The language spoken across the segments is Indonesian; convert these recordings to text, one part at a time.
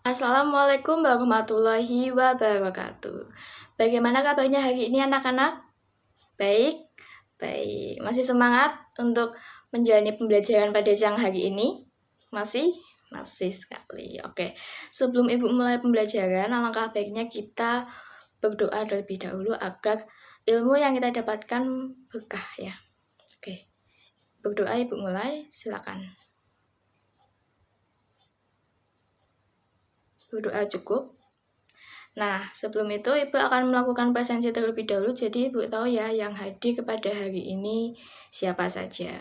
Assalamualaikum warahmatullahi wabarakatuh. Bagaimana kabarnya hari ini anak-anak? Baik? Baik. Masih semangat untuk menjalani pembelajaran pada siang hari ini? Masih? Masih sekali. Oke. Sebelum Ibu mulai pembelajaran, alangkah baiknya kita berdoa terlebih dahulu agar ilmu yang kita dapatkan berkah ya. Oke. Berdoa Ibu mulai, silakan. Berdoa cukup. Nah, sebelum itu Ibu akan melakukan presensi terlebih dahulu, jadi Ibu tahu ya yang hadir kepada hari ini siapa saja.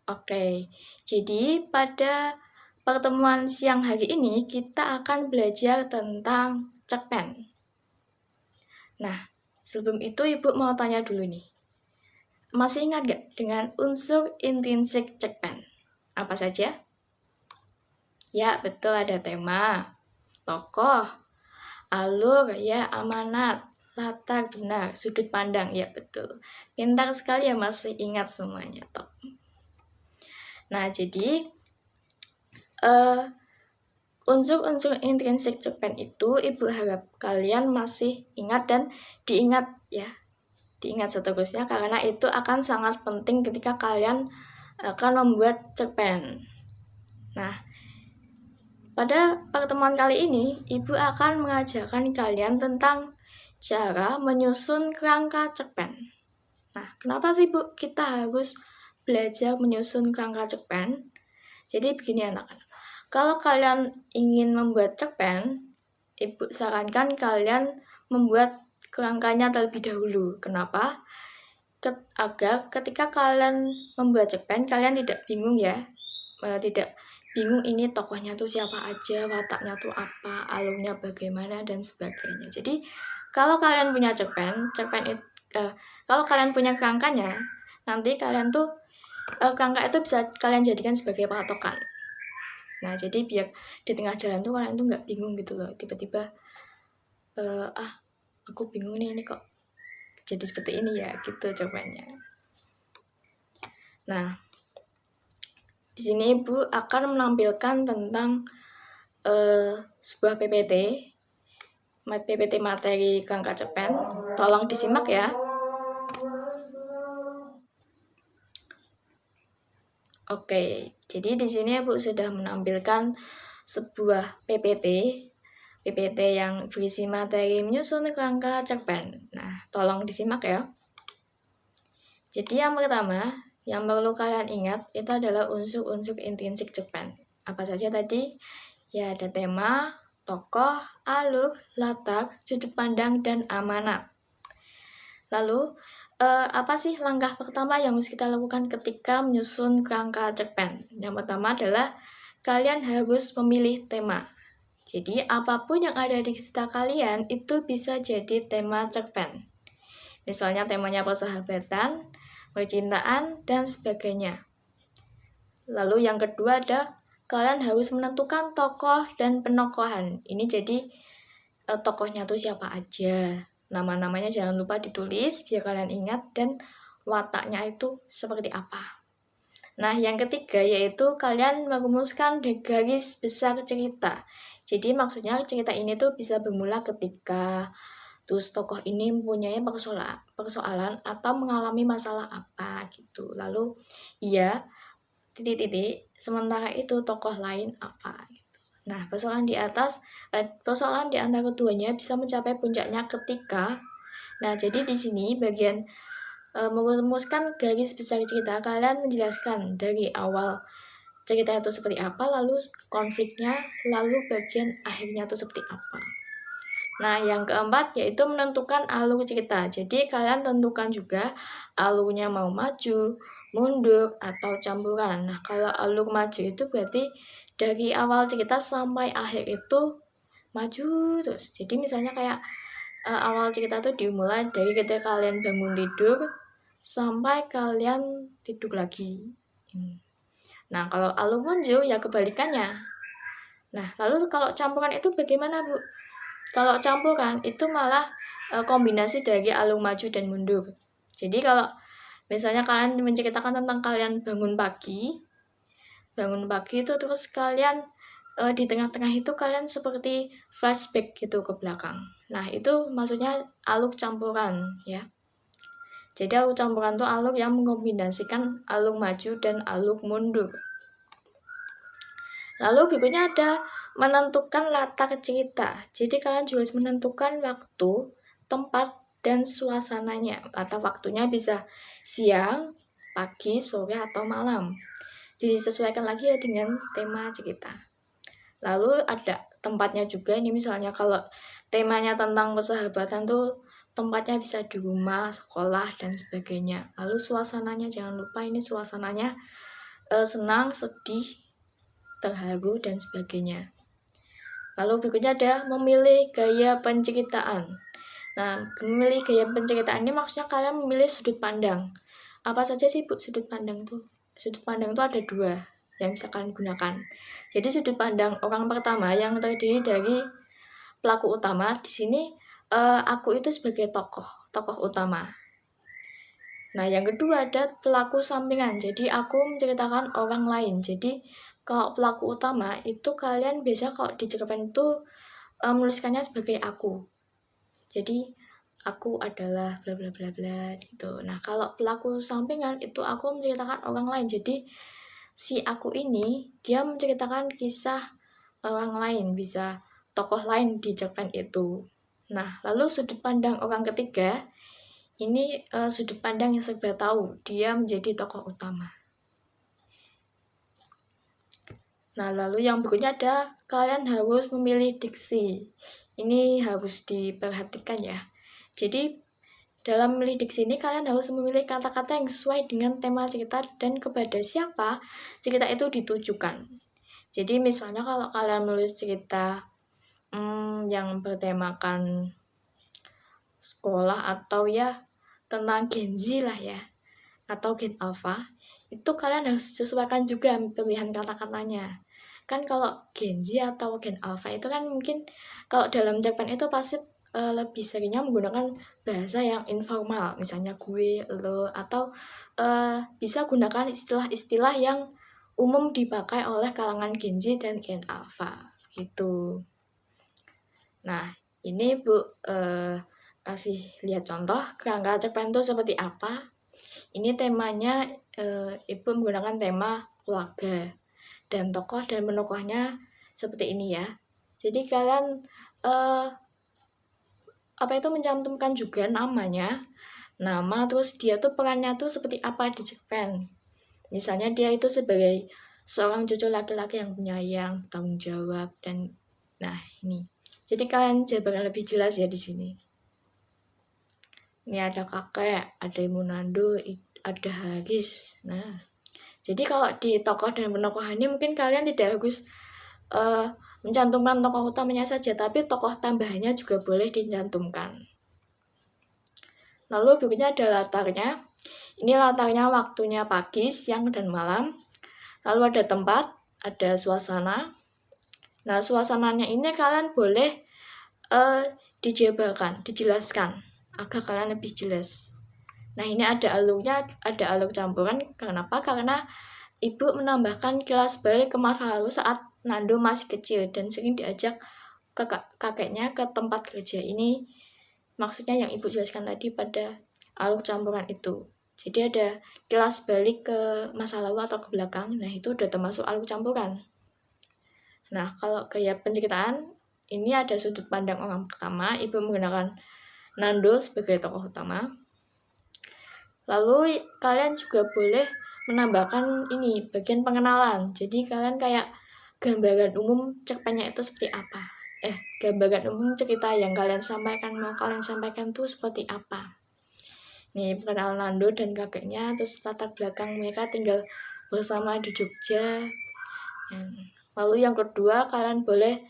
Oke, jadi pada pertemuan siang hari ini kita akan belajar tentang cerpen. Nah, sebelum itu Ibu mau tanya dulu nih. Masih ingat gak dengan unsur intrinsik cerpen? Apa saja? Ya, betul, ada tema, tokoh, alur, ya, amanat, latar, benar, sudut pandang, ya betul. Pintar sekali ya, masih ingat semuanya, top. Nah, jadi unsur-unsur intrinsik cerpen itu Ibu harap kalian masih ingat dan diingat ya. Diingat seterusnya karena itu akan sangat penting ketika kalian akan membuat cerpen. Nah, pada pertemuan kali ini, Ibu akan mengajarkan kalian tentang cara menyusun kerangka cerpen. Nah, kenapa sih Bu kita harus belajar menyusun kerangka cerpen? Jadi begini anak-anak, kalau kalian ingin membuat cerpen, Ibu sarankan kalian membuat kerangkanya terlebih dahulu. Kenapa? Agar ketika kalian membuat cerpen, kalian tidak bingung ya, tidak bingung ini tokohnya tuh siapa aja, wataknya tuh apa, alurnya bagaimana, dan sebagainya. Jadi, kalau kalian punya cerpen kalau kalian punya kerangkanya, nanti kalian tuh kerangka itu bisa kalian jadikan sebagai patokan. Nah, jadi biar di tengah jalan tuh kalian tuh nggak bingung gitu loh, tiba-tiba aku bingung nih, ini kok jadi seperti ini ya, gitu cerpennya. Nah, di sini Ibu akan menampilkan tentang sebuah PPT materi kerangka cerpen. Tolong disimak ya. Oke, jadi di sini Ibu sudah menampilkan sebuah PPT yang berisi materi menyusun kerangka cerpen. Nah, tolong disimak ya. Jadi yang pertama, yang perlu kalian ingat itu adalah unsur-unsur intrinsik cerpen. Apa saja tadi? Ya, ada tema, tokoh, alur, latar, sudut pandang, dan amanat. Lalu, apa sih langkah pertama yang harus kita lakukan ketika menyusun kerangka cerpen? Yang pertama adalah kalian harus memilih tema. Jadi, apapun yang ada di sekitar kalian itu bisa jadi tema cerpen. Misalnya temanya persahabatan, percintaan, dan sebagainya. Lalu yang kedua ada kalian harus menentukan tokoh dan penokohan. Ini jadi tokohnya tuh siapa aja. Nama-namanya jangan lupa ditulis biar kalian ingat dan wataknya itu seperti apa. Nah, yang ketiga yaitu kalian merumuskan garis besar cerita. Jadi maksudnya cerita ini tuh bisa bermula ketika terus tokoh ini mempunyai persoalan atau mengalami masalah apa gitu. Lalu ya titik-titik sementara itu tokoh lain apa gitu. Nah, persoalan di antara keduanya bisa mencapai puncaknya ketika jadi di sini bagian merumuskan garis besar cerita, kalian menjelaskan dari awal cerita itu seperti apa, lalu konfliknya, lalu bagian akhirnya itu seperti apa. Nah, yang keempat yaitu menentukan alur cerita. Jadi kalian tentukan juga alurnya mau maju, mundur, atau campuran. Nah, kalau alur maju itu berarti dari awal cerita sampai akhir itu maju terus. Jadi misalnya kayak awal cerita tuh dimulai dari ketika kalian bangun tidur sampai kalian tidur lagi. Nah, kalau alur mundur ya kebalikannya. Nah, lalu kalau campuran itu bagaimana, Bu? Kalau campuran itu malah kombinasi dari alur maju dan mundur. Jadi kalau misalnya kalian menceritakan tentang kalian bangun pagi, bangun pagi itu terus kalian di tengah-tengah itu kalian seperti flashback gitu ke belakang. Nah, itu maksudnya alur campuran ya. Jadi alur campuran itu alur yang mengombinasikan alur maju dan alur mundur. Lalu berikutnya ada menentukan latar cerita. Jadi kalian juga harus menentukan waktu, tempat, dan suasananya. Latar waktunya bisa siang, pagi, sore, atau malam. Jadi sesuaikan lagi ya dengan tema cerita. Lalu ada tempatnya juga, ini misalnya kalau temanya tentang persahabatan tuh tempatnya bisa di rumah, sekolah, dan sebagainya. Lalu suasananya jangan lupa ini suasananya senang, sedih, terharu, dan sebagainya. Lalu berikutnya ada memilih gaya penceritaan. Nah, memilih gaya penceritaan ini maksudnya kalian memilih sudut pandang. Apa saja sih Bu sudut pandang itu? Sudut pandang itu ada 2 yang bisa kalian gunakan. Jadi sudut pandang orang pertama yang terdiri dari pelaku utama. Di sini aku itu sebagai tokoh utama. Nah, yang kedua ada pelaku sampingan. Jadi aku menceritakan orang lain. Jadi kalau pelaku utama itu kalian biasa kalau di cerpen itu menuliskannya sebagai aku. Jadi aku adalah bla bla bla bla gitu. Nah, kalau pelaku sampingan itu aku menceritakan orang lain. Jadi si aku ini dia menceritakan kisah orang lain, bisa tokoh lain di cerpen itu. Nah, lalu sudut pandang orang ketiga ini sudut pandang yang serba tahu, dia menjadi tokoh utama. Nah, lalu yang berikutnya ada kalian harus memilih diksi. Ini harus diperhatikan ya. Jadi dalam memilih diksi ini kalian harus memilih kata-kata yang sesuai dengan tema cerita dan kepada siapa cerita itu ditujukan. Jadi misalnya kalau kalian menulis cerita yang bertemakan sekolah atau ya tentang Gen Z lah ya, atau Gen Alpha, itu kalian harus sesuaikan juga pilihan kata-katanya. Kan kalau Gen Z atau Gen Alpha itu kan mungkin kalau dalam cerpen itu pasti lebih seringnya menggunakan bahasa yang informal, misalnya gue, lo, atau bisa gunakan istilah-istilah yang umum dipakai oleh kalangan Gen Z dan Gen Alpha gitu. Nah, ini Bu kasih lihat contoh kerangka cerpen itu seperti apa. Ini temanya Ibu menggunakan tema keluarga dan tokoh dan penokohnya seperti ini ya. Jadi kalian mencantumkan juga namanya, nama, terus dia tuh perannya tuh seperti apa di cerpen. Misalnya dia itu sebagai seorang cucu laki-laki yang penyayang, tanggung jawab, dan nah ini. Jadi kalian jabarkan lebih jelas ya di sini. Ini ada kakek, ada Munando, ada Haris. Nah, jadi kalau di tokoh dan penokohan ini mungkin kalian tidak harus mencantumkan tokoh utamanya saja, tapi tokoh tambahannya juga boleh dicantumkan. Lalu berikutnya ada latarnya. Ini latarnya waktunya pagi, siang, dan malam. Lalu ada tempat, ada suasana. Nah, suasananya ini kalian boleh dijabarkan, dijelaskan agar kalian lebih jelas. Nah, ini ada alurnya, ada alur campuran. Kenapa? Karena Ibu menambahkan kilas balik ke masa lalu saat Nando masih kecil dan sering diajak kakeknya ke tempat kerja. Ini maksudnya yang Ibu jelaskan tadi pada alur campuran itu. Jadi ada kilas balik ke masa lalu atau ke belakang. Nah, itu udah termasuk alur campuran. Nah, kalau gaya penceritaan, ini ada sudut pandang orang pertama. Ibu menggunakan Nando sebagai tokoh utama. Lalu kalian juga boleh menambahkan ini bagian pengenalan. Jadi kalian kayak gambaran umum cerpennya itu seperti apa. Gambaran umum cerita yang kalian sampaikan, mau kalian sampaikan itu seperti apa. Nih, perkenalan Nando dan kakeknya, terus latar belakang mereka tinggal bersama di Jogja. Lalu yang kedua, kalian boleh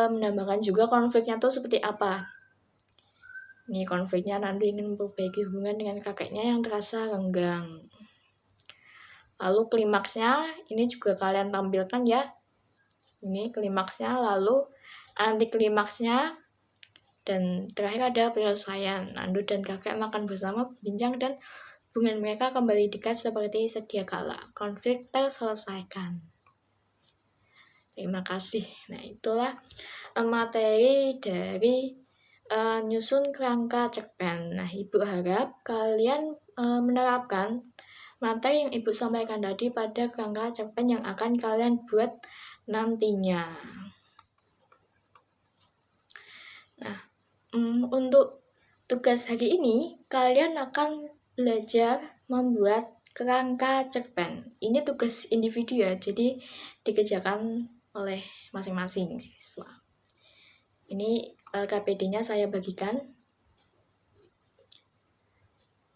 menambahkan juga konfliknya itu seperti apa. Nih, konfliknya Nando ingin memperbaiki hubungan dengan kakeknya yang terasa renggang. Lalu klimaksnya, ini juga kalian tampilkan ya. Ini klimaksnya, lalu anti klimaksnya, dan terakhir ada penyelesaian. Nando dan kakek makan bersama, bincang, dan hubungan mereka kembali dekat seperti sedia kala. Konflik terselesaikan. Terima kasih. Nah, itulah materi dari nyusun kerangka cerpen. Nah, Ibu harap kalian menerapkan materi yang Ibu sampaikan tadi pada kerangka cerpen yang akan kalian buat nantinya. Nah, untuk tugas hari ini, kalian akan belajar membuat kerangka cerpen. Ini tugas individu ya, jadi dikerjakan oleh masing-masing siswa. Ini KPD-nya saya bagikan.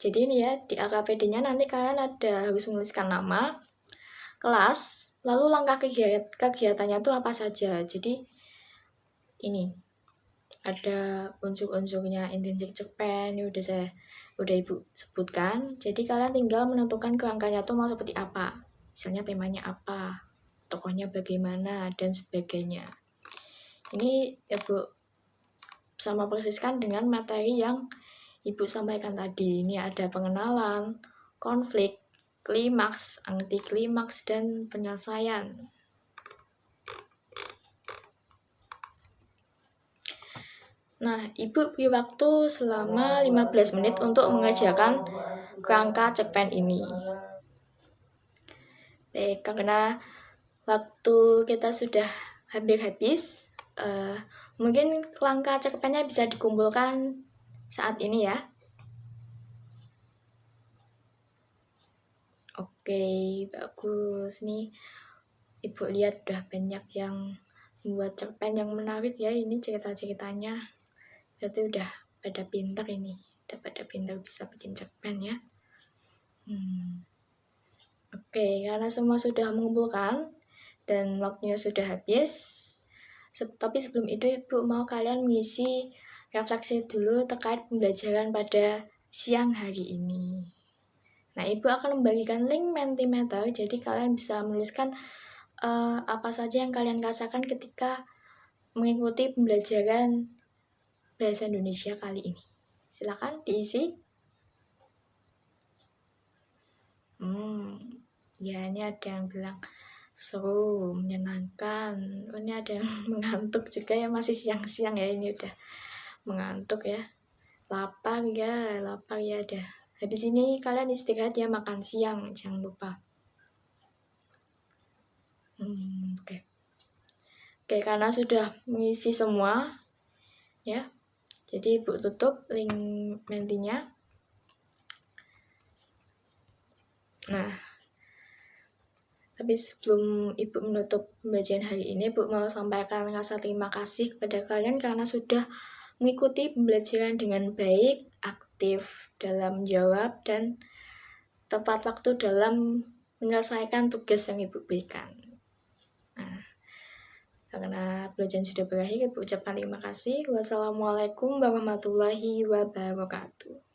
Jadi ini ya, di KPD-nya nanti kalian harus menuliskan nama, kelas, lalu langkah kegiatannya itu apa saja. Jadi ini ada unsur-unsurnya intensif cerpen, ini udah Ibu sebutkan. Jadi kalian tinggal menentukan kerangkanya itu mau seperti apa. Misalnya temanya apa, tokohnya bagaimana, dan sebagainya. Ini Ibu sama persiskan dengan materi yang Ibu sampaikan tadi. Ini ada pengenalan, konflik, klimaks, anti klimaks, dan penyelesaian. Nah, Ibu beri waktu selama 15 menit untuk mengerjakan kerangka cerpen ini. Baik, karena waktu kita sudah hampir habis, mungkin kerangka cerpennya bisa dikumpulkan saat ini ya. Oke, bagus nih. Ibu lihat udah banyak yang membuat cerpen yang menarik ya, ini cerita-ceritanya. Berarti udah pada pintar ini, udah pada pintar bisa bikin cerpen ya. Oke, karena semua sudah mengumpulkan dan waktunya sudah habis, tapi sebelum itu Ibu mau kalian mengisi refleksi dulu terkait pembelajaran pada siang hari ini. Nah, Ibu akan membagikan link Mentimeter, jadi kalian bisa menuliskan apa saja yang kalian rasakan ketika mengikuti pembelajaran Bahasa Indonesia kali ini. Silakan diisi. Ya, ini ada yang bilang seru, menyenangkan. Ini ada yang mengantuk juga ya, masih siang-siang ya, ini udah mengantuk ya. Lapar ya dah. Habis ini kalian istirahat ya, makan siang, jangan lupa. Oke, karena sudah mengisi semua ya, jadi Ibu tutup link Mentinya. Nah, tapi sebelum Ibu menutup pembelajaran hari ini, Ibu mau sampaikan rasa terima kasih kepada kalian karena sudah mengikuti pembelajaran dengan baik, aktif dalam menjawab, dan tepat waktu dalam menyelesaikan tugas yang Ibu berikan. Nah, karena pembelajaran sudah berakhir, Ibu ucapkan terima kasih. Wassalamualaikum warahmatullahi wabarakatuh.